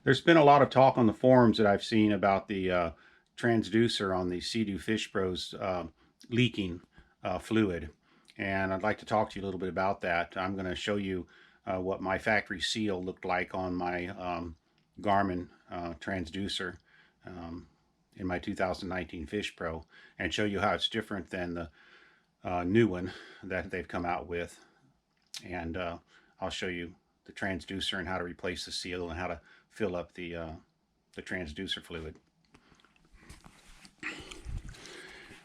There's been a lot of talk on the forums that I've seen about the transducer on the SeaDoo Fish Pros leaking fluid, and I'd like to talk to you a little bit about that. I'm going to show you what my factory seal looked like on my Garmin transducer in my 2019 Fish Pro, and show you how it's different than the new one that they've come out with. And I'll show you the transducer and how to replace the seal and how to fill up the transducer fluid.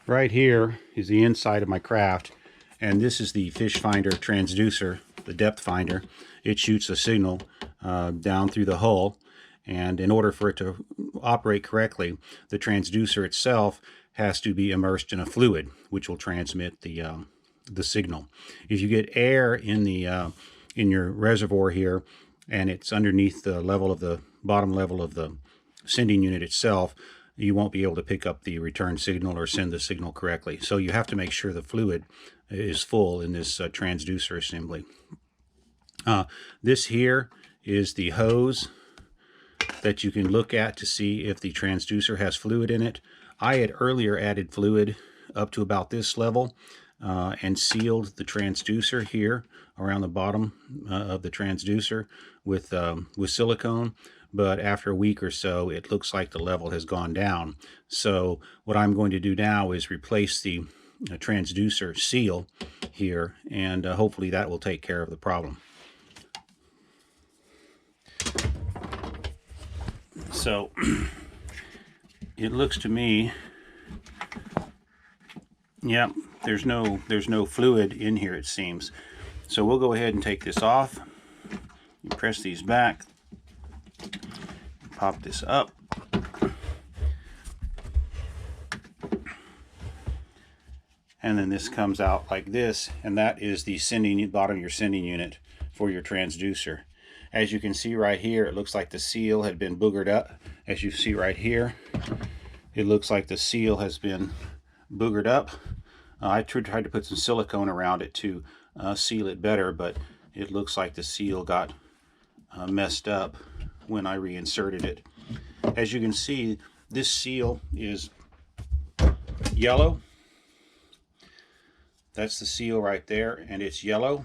Right here is the inside of my craft, and this is the fish finder transducer, the depth finder. It shoots a signal down through the hull, and in order for it to operate correctly, the transducer itself has to be immersed in a fluid which will transmit the signal. If you get air in the in your reservoir here, and it's underneath the level of the bottom level of the sending unit itself, you won't be able to pick up the return signal or send the signal correctly. So you have to make sure the fluid is full in this transducer assembly. This here is the hose that you can look at to see if the transducer has fluid in it. I had earlier added fluid up to about this level and sealed the transducer here around the bottom of the transducer with silicone, but after a week or so it looks like the level has gone down. So what I'm going to do now is replace the transducer seal here, and hopefully that will take care of the problem. So it looks to me, yeah, there's no fluid in here, it seems. So we'll go ahead and take this off. You press these back, pop this up, and then this comes out like this, and that is the bottom of your sending unit for your transducer. As you can see right here, it looks like the seal had been boogered up. As you see right here, it looks like the seal has been boogered up. I tried to put some silicone around it to seal it better, but it looks like the seal got messed up when I reinserted it. As you can see, this seal is yellow. That's the seal right there, and it's yellow.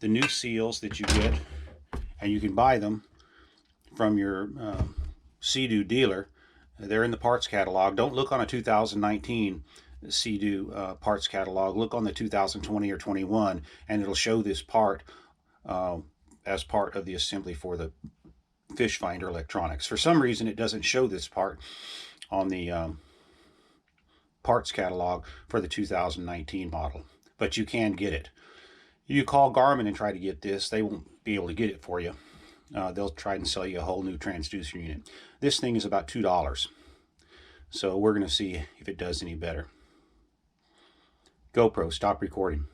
The new seals that you get, and you can buy them from your SeaDoo dealer, they're in the parts catalog. Don't look on a 2019 SeaDoo parts catalog. Look on the 2020 or 21, and it'll show this part as part of the assembly for the fish finder electronics. For some reason, it doesn't show this part on the parts catalog for the 2019 model, but you can get it. You call Garmin and try to get this. They won't be able to get it for you. They'll try and sell you a whole new transducer unit. This thing is about $2. So we're going to see if it does any better. GoPro, stop recording.